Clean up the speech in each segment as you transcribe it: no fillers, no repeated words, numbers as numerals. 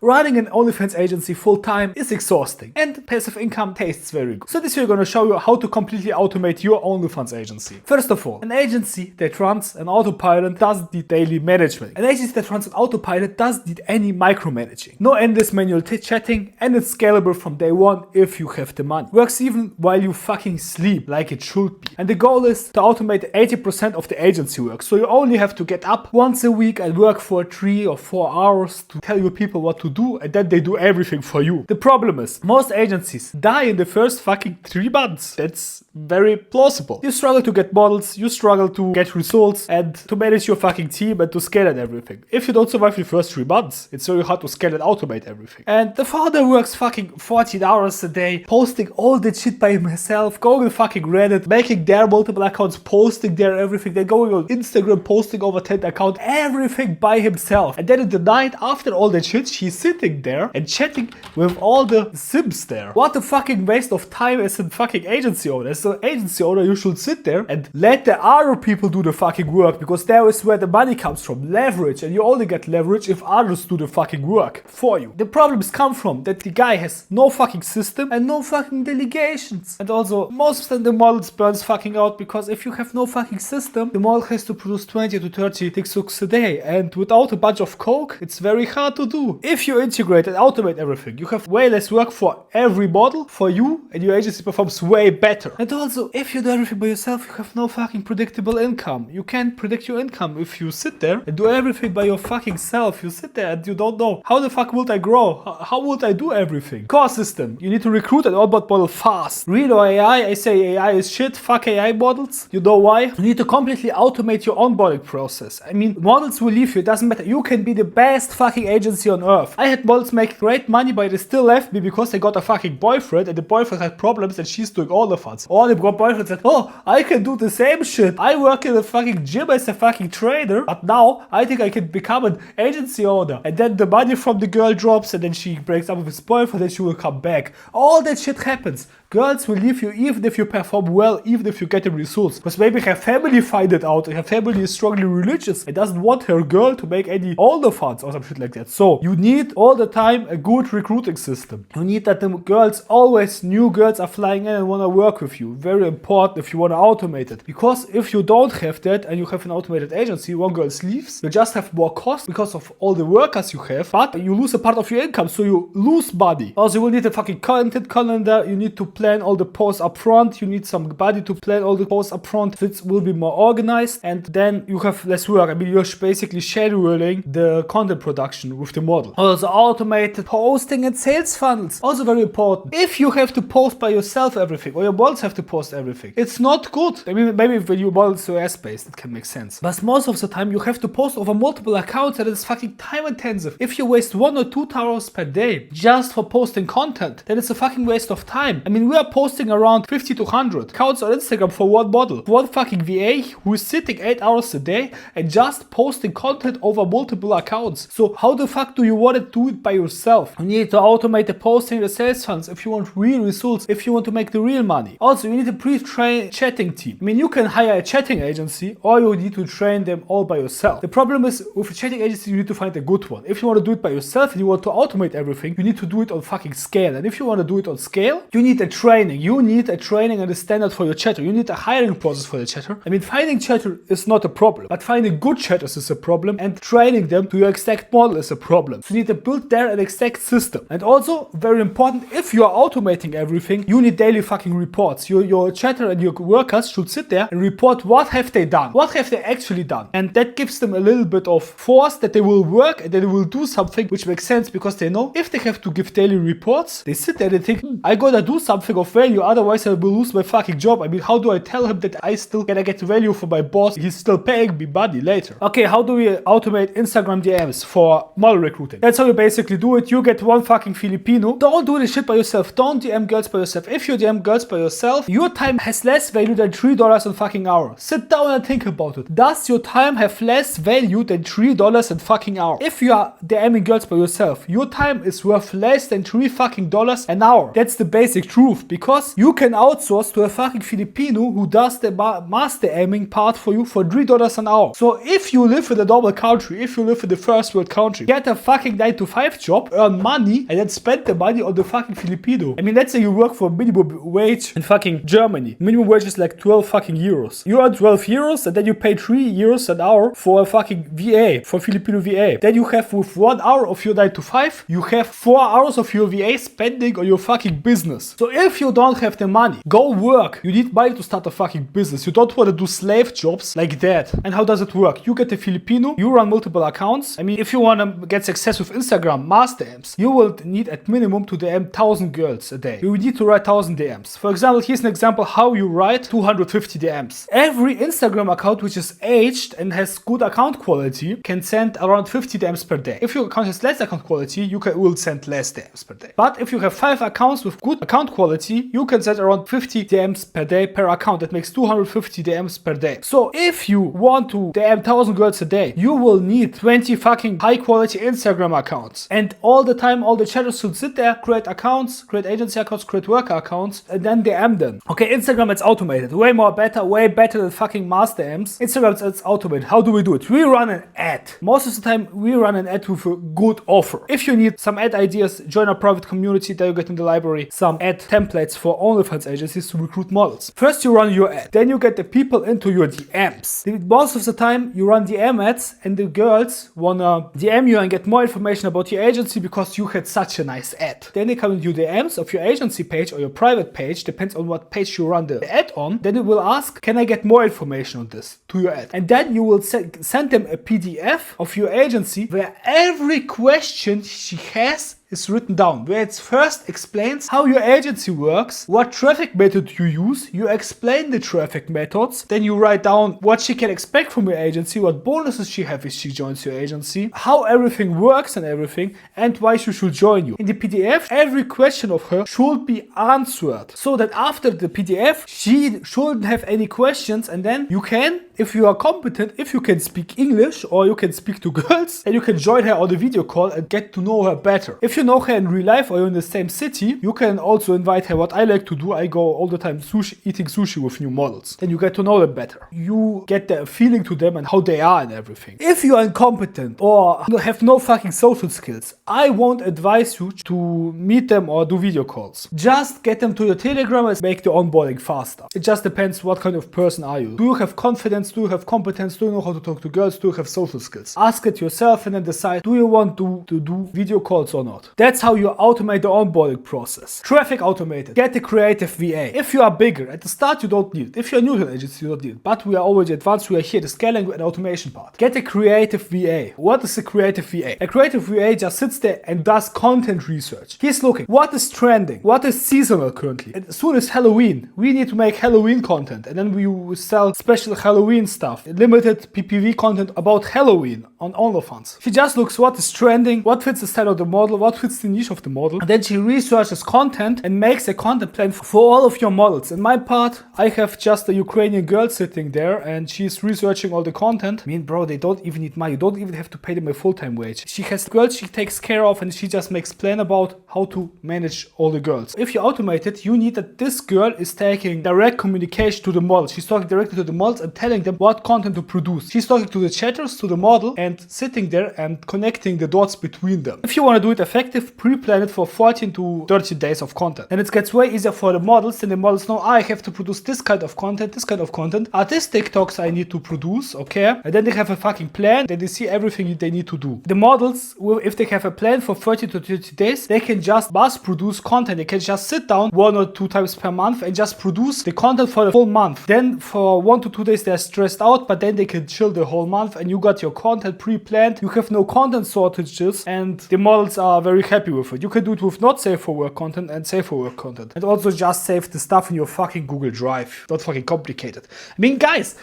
Running an OnlyFans agency full-time is exhausting, and passive income tastes very good. So this video I'm gonna show you how to completely automate your OnlyFans agency. First of all, an agency that runs an autopilot doesn't need daily management. An agency that runs an autopilot doesn't need any micromanaging. No endless manual chatting, and it's scalable from day one if you have the money. Works even while you fucking sleep, like it should be. And the goal is to automate 80% of the agency work. So you only have to get up once a week and work for 3 or 4 hours to tell your people what to do, and then they do everything for you. The problem is, most agencies die in the first fucking 3 months. That's very plausible. You struggle to get models, you struggle to get results, and to manage your fucking team and to scale and everything. If you don't survive the first 3 months, it's very hard to scale and automate everything. And the founder works fucking 14 hours a day, posting all that shit by himself, going on fucking Reddit, making their multiple accounts, posting their everything, then going on Instagram, posting over 10 accounts, everything by himself. And then in the night, after all that shit, she's sitting there and chatting with all the sims there. What a fucking waste of time as a fucking agency owner. As an agency owner, you should sit there and let the other people do the fucking work, because there is where the money comes from, leverage, and you only get leverage if others do the fucking work for you. The problems come from that the guy has no fucking system and no fucking delegations. And also, most of the time the models burns fucking out, because if you have no fucking system, the model has to produce 20 to 30 TikToks a day, and without a bunch of coke, it's very hard to do. If you integrate and automate everything, you have way less work for every model for you, and your agency performs way better. And also, if you do everything by yourself, you have no fucking predictable income. You can't predict your income if you sit there and do everything by your fucking self. You sit there and you don't know, how the fuck would I grow? How would I do everything? Core system. You need to recruit an onboard model fast. Real or AI? I say AI is shit. Fuck AI models. You know why? You need to completely automate your onboarding process. I mean, models will leave you. It doesn't matter. You can be the best fucking agency on earth. I had models make great money, but they still left me because they got a fucking boyfriend, and the boyfriend had problems and she's doing all the funds. Or the boyfriend said, oh, I can do the same shit. I work in a fucking gym as a fucking trainer, but now I think I can become an agency owner. And then the money from the girl drops, and then she breaks up with his boyfriend and she will come back. All that shit happens. Girls will leave you even if you perform well, even if you get the results. Because maybe her family find it out, and her family is strongly religious and doesn't want her girl to make any OnlyFans or some shit like that. So you need all the time a good recruiting system. You need that the girls, always new girls, are flying in and want to work with you. Very important if you want to automate it. Because if you don't have that and you have an automated agency, one girl leaves, you just have more cost because of all the workers you have, but you lose a part of your income, so you lose money. Also, you will need a fucking content calendar. You need to plan all the posts up front. You need somebody to plan all the posts up front. So it will be more organized, and then you have less work. I mean, you're basically scheduling the content production with the model. Also, automated posting and sales funnels. Also very important. If you have to post by yourself everything, or your models have to post everything, it's not good. I mean, maybe when you model US based, it can make sense. But most of the time, you have to post over multiple accounts, and it's fucking time intensive. If you waste 1 or 2 hours per day just for posting content, then it's a fucking waste of time. I mean, we are posting around 50 to 100 accounts on Instagram for one model. One fucking VA who is sitting 8 hours a day and just posting content over multiple accounts. So how the fuck do you want to do it by yourself? You need to automate the posting, the sales funnels if you want real results, if you want to make the real money. Also, you need a pre-trained chatting team. I mean, you can hire a chatting agency, or you need to train them all by yourself. The problem is, with a chatting agency, you need to find a good one. If you want to do it by yourself and you want to automate everything, you need to do it on fucking scale. And if you want to do it on scale, you need a training. You need a training and a standard for your chatter. You need a hiring process for the chatter. I mean, finding chatter is not a problem, but finding good chatters is a problem, and training them to your exact model is a problem. So you need to build there an exact system. And also, very important, if you are automating everything, you need daily fucking reports. Your chatter and your workers should sit there and report what have they done. What have they actually done? And that gives them a little bit of force that they will work and they will do something which makes sense, because they know if they have to give daily reports, they sit there and think, I gotta do something of value, otherwise I will lose my fucking job. I mean, how do I tell him that I still gonna get value for my boss? He's still paying me money later. Okay, how do we automate Instagram DMs for model recruiting? That's how you basically do it. You get one fucking Filipino. Don't do this shit by yourself. Don't DM girls by yourself. If you DM girls by yourself, your time has less value than $3 on fucking hour. Sit down and think about it. Does your time have less value than $3 an fucking hour? If you are DMing girls by yourself, your time is worth less than $3 fucking an hour. That's the basic truth, because you can outsource to a fucking Filipino who does the master aiming part for you for $3 an hour. So if you live in a normal country, if you live in the first world country, get a fucking 9-to-5 job, earn money, and then spend the money on the fucking Filipino. I mean, let's say you work for minimum wage in fucking Germany. Minimum wage is like 12 fucking euros. You earn 12 euros and then you pay 3 euros an hour for a fucking VA, for Filipino VA. Then you have with 1 hour of your 9-to-5, you have 4 hours of your VA spending on your fucking business. So if you don't have the money, go work. You need money to start a fucking business. You don't want to do slave jobs like that. And how does it work? You get a Filipino, you run multiple accounts. I mean, if you want to get success with Instagram, mass DMs, you will need at minimum to DM 1,000 girls a day. You need to write 1,000 DMs. For example, here's an example how you write 250 DMs. Every Instagram account which is aged and has good account quality can send around 50 DMs per day. If your account has less account quality, you will send less DMs per day. But if you have 5 accounts with good account quality, you can send around 50 DMs per day per account. That makes 250 DMs per day. So if you want to DM 1,000 girls a day, you will need 20 fucking high quality Instagram accounts. And all the time, all the chatters should sit there, create accounts, create agency accounts, create worker accounts, and then DM them. Okay, Instagram, it's automated. Way better than fucking mass DMs. Instagram, it's automated. How do we do it? We run an ad. Most of the time, we run an ad with a good offer. If you need some ad ideas, join our private community. There you get in the library some ad templates for OnlyFans agencies to recruit models. First, you run your ad. Then you get the people into your DMs. Most of the time, you run DM ads and the girls wanna DM you and get more information about your agency because you had such a nice ad. Then they come into your DMs of your agency page or your private page, depends on what page you run the ad on. Then it will ask, can I get more information on this to your ad? And then you will send them a PDF of your agency where every question she has is written down, where it first explains how your agency works, what traffic method you use, you explain the traffic methods, then you write down what she can expect from your agency, what bonuses she has if she joins your agency, how everything works and everything, and why she should join you. In the PDF, every question of her should be answered, so that after the PDF, she shouldn't have any questions, and then you can, if you are competent, if you can speak English or you can speak to girls, and you can join her on the video call and get to know her better. If you know her in real life or you're in the same city, you can also invite her. What I like to do, I go all the time eating sushi with new models. Then you get to know them better. You get the feeling to them and how they are and everything. If you are incompetent or have no fucking social skills, I won't advise you to meet them or do video calls. Just get them to your Telegram and make the onboarding faster. It just depends what kind of person are you. Do you have confidence? Do you have competence? Do you know how to talk to girls? Do you have social skills? Ask it yourself and then decide, do you want to do video calls or not? That's how you automate the onboarding process. Traffic automated. Get a creative VA. If you are bigger, at the start you don't need it. If you're new to an agency, you don't need it. But we are already advanced. We are here, the scaling and automation part. Get a creative VA. What is a creative VA? A creative VA just sits there and does content research. He's looking, what is trending? What is seasonal currently? And as soon as Halloween, we need to make Halloween content. And then we will sell special Halloween stuff. Limited PPV content about Halloween on OnlyFans. He just looks what is trending, what fits the style of the model, what fits the niche of the model. And then she researches content and makes a content plan for all of your models. In my part, I have just a Ukrainian girl sitting there and she's researching all the content. I mean, bro, they don't even need money. You don't even have to pay them a full-time wage. She has girls she takes care of and she just makes plan about how to manage all the girls. If you automate it, you need that this girl is taking direct communication to the model. She's talking directly to the models and telling them what content to produce. She's talking to the chatters, to the model, and sitting there and connecting the dots between them. If you want to do it effective, pre-plan it for 14 to 30 days of content. And it gets way easier for the models, and the models know, I have to produce this kind of content, this kind of content. Are these TikToks I need to produce, okay? And then they have a fucking plan, then they see everything they need to do. The models, if they have a plan for 30 to 30 days, they can just mass produce content. They can just sit down 1 or 2 times per month and just produce the content for the whole month. Then for 1 to 2 days they're stressed out, but then they can chill the whole month and you got your content pre-planned. You have no content shortages and the models are very happy with it. You can do it with not safe for work content and safe for work content. And also just save the stuff in your fucking Google Drive. Not fucking complicated. I mean, guys,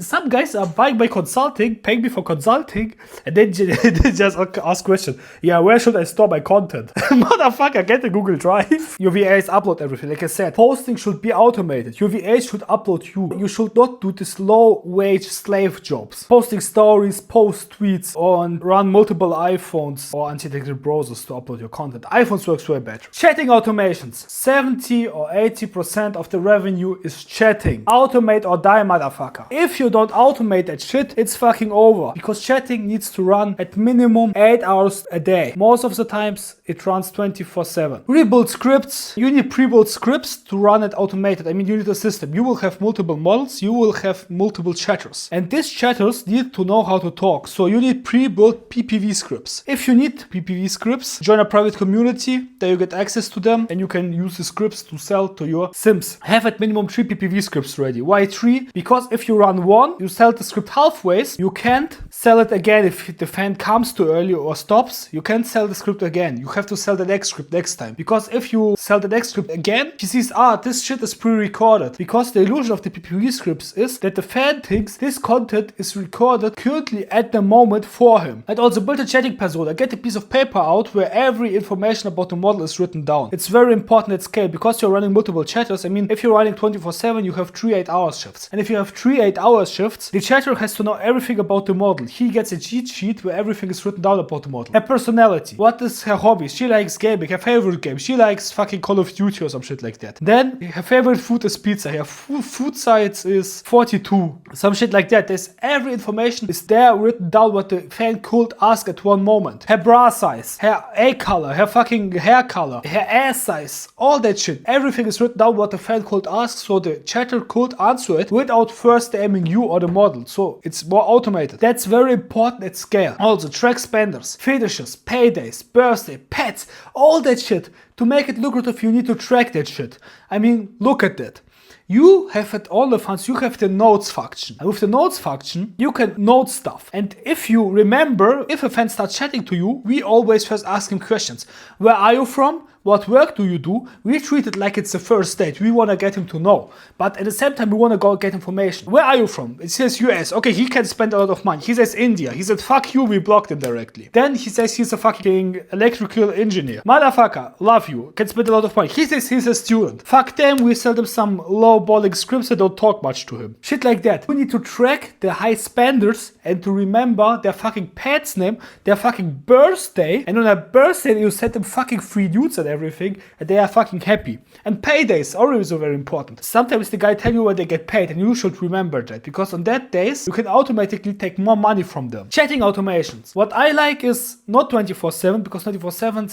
some guys are buying my consulting, paying me for consulting, and then just ask question. Yeah, where should I store my content? Motherfucker, get the Google Drive. Your VAs upload everything. Like I said, posting should be automated. Your VAs should upload you. You should not do this low low-wage slave jobs. Posting stories, post tweets, and run multiple iPhones or anti-detected browsers to upload your content. iPhones works way better. Chatting automations. 70 or 80% of the revenue is chatting. Automate or die, motherfucker. If you don't automate that shit, it's fucking over. Because chatting needs to run at minimum 8 hours a day. Most of the times it runs 24/7. Rebuild scripts. You need pre-built scripts to run it automated. I mean, you need a system. You will have multiple models. You will have multiple chatters. And these chatters need to know how to talk. So you need pre-built PPV scripts. If you need PPV scripts, join a private community. There you get access to them and you can use the scripts to sell to your Sims. Have at minimum 3 PPV scripts ready. Why 3? Because if you run one, you sell the script halfway. You can't sell it again if the fan comes too early or stops. You can't sell the script again. You have to sell the next script next time. Because if you sell the next script again, he sees, this shit is pre-recorded. Because the illusion of the PPV scripts is that the fan thinks this content is recorded currently at the moment for him. And also build a chatting persona. Get a piece of paper out where every information about the model is written down. It's very important at scale because you're running multiple chatters. I mean, if you're running 24/7, you have 3 8-hour shifts. And if you have 3 8-hour shifts, the chatter has to know everything about the model. He gets a cheat sheet where everything is written down about the model. Her personality. What is her hobby? She likes gaming. Her favorite game. She likes fucking Call of Duty or some shit like that. Then her favorite food is pizza. Her food size is 42. Some shit like that. There's every information is there written down what the fan could ask at one moment. Her bra size, her eye color, her fucking hair color, her ass size, all that shit. Everything is written down what the fan could ask so the chatter could answer it without first naming you or the model. So it's more automated. That's very important at scale. Also track spenders, fetishes, paydays, birthday, pets, all that shit. To make it lucrative, you need to track that shit. I mean, look at that. You have at OnlyFans, you have the notes function. And with the notes function, you can note stuff. And if you remember, if a fan starts chatting to you, we always first ask him questions. Where are you from? What work do you do? We treat it like it's the first date. We want to get him to know. But at the same time, we want to go get information. Where are you from? It says US. Okay, he can spend a lot of money. He says India. He said, fuck you, we blocked him directly. Then he says he's a fucking electrical engineer. Motherfucker, love you. Can spend a lot of money. He says he's a student. Fuck them, we sell them some low-balling scripts that don't talk much to him. Shit like that. We need to track the high spenders and to remember their fucking pet's name, their fucking birthday. And on their birthday, you set them fucking free nudes and everything, and they are fucking happy. And paydays are also very important. Sometimes the guy tell you when they get paid, and you should remember that, because on that days you can automatically take more money from them. Chatting automations. What I like is not 24/7, because 24/7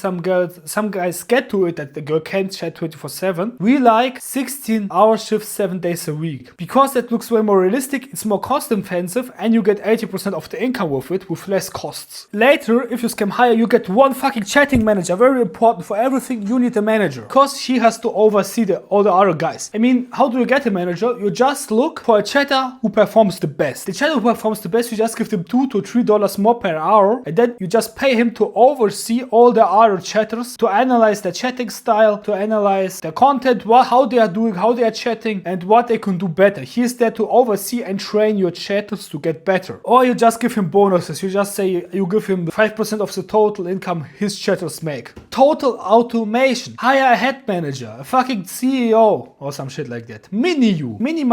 some guys get to it that the girl can't chat 24/7. We like 16-hour shifts 7 days a week, because that looks way more realistic. It's more cost offensive, and you get 80% of the income with it with less costs. Later, if you scam higher, you get one fucking chatting manager. Very important for everything. You need a manager, because he has to oversee all the other guys. I mean, how do you get a manager? You just look for a chatter who performs the best. The chatter who performs the best, you just give them $2 to $3 more per hour, and then you just pay him to oversee all the other chatters, to analyze the chatting style, to analyze the content, how they are doing, how they are chatting, and what they can do better. He is there to oversee and train your chatters to get better. Or you just give him bonuses. You just say you give him 5% of the total income his chatters make. Total automation. Hire a head manager, a fucking CEO or some shit like that. Mini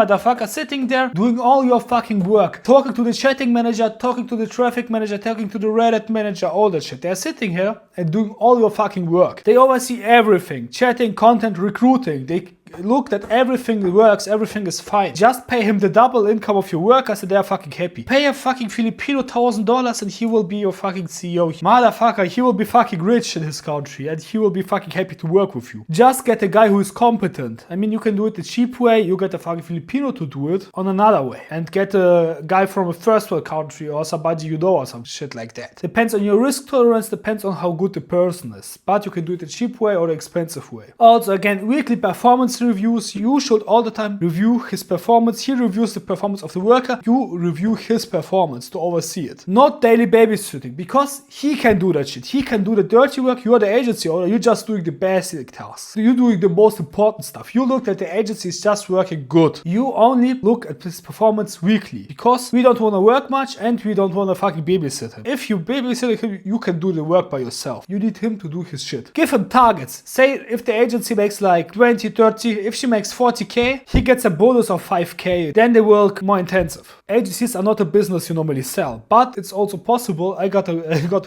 motherfucker sitting there doing all your fucking work. Talking to the chatting manager, talking to the traffic manager, talking to the Reddit manager, all that shit. They're sitting here and doing all your fucking work. They oversee everything. Chatting, content, recruiting. They look that everything works, everything is fine. Just pay him the double income of your workers and they're fucking happy. Pay a fucking Filipino $1,000 and he will be your fucking CEO. Motherfucker, he will be fucking rich in his country and he will be fucking happy to work with you. Just get a guy who is competent. I mean, you can do it the cheap way. You get a fucking Filipino to do it on another way. And get a guy from a first world country or somebody you know or some shit like that. Depends on your risk tolerance, depends on how good the person is. But you can do it the cheap way or the expensive way. Also, again, weekly performance reviews. You should all the time review his performance. He reviews the performance of the worker. You review his performance to oversee it. Not daily babysitting, because he can do that shit. He can do the dirty work. You are the agency owner. You're just doing the basic tasks. You're doing the most important stuff. You look that the agency is just working good. You only look at his performance weekly, because we don't want to work much and we don't want to fucking babysit him. If you babysit him, you can do the work by yourself. You need him to do his shit. Give him targets. Say if the agency makes like 20, 30, if she makes 40k, he gets a bonus of 5k. Then they work more intensive. Agencies are not a business you normally sell, but it's also possible. I got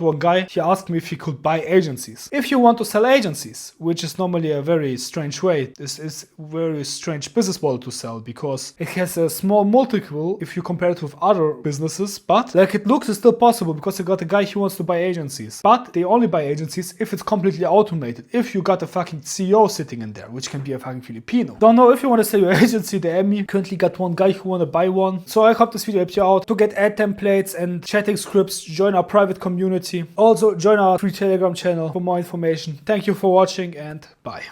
one guy, he asked me if he could buy agencies. If you want to sell agencies, which is normally a very strange way, this is very strange business model to sell because it has a small multiple if you compare it with other businesses, but like it looks it's still possible because I got a guy who wants to buy agencies, but they only buy agencies if it's completely automated. If you got a fucking CEO sitting in there, which can be a fucking Filipino. Don't know if you want to sell your agency, DM me. Currently got one guy who want to buy one. So I hope this video helped you out. To get ad templates and chatting scripts, join our private community. Also join our free Telegram channel for more information. Thank you for watching and bye.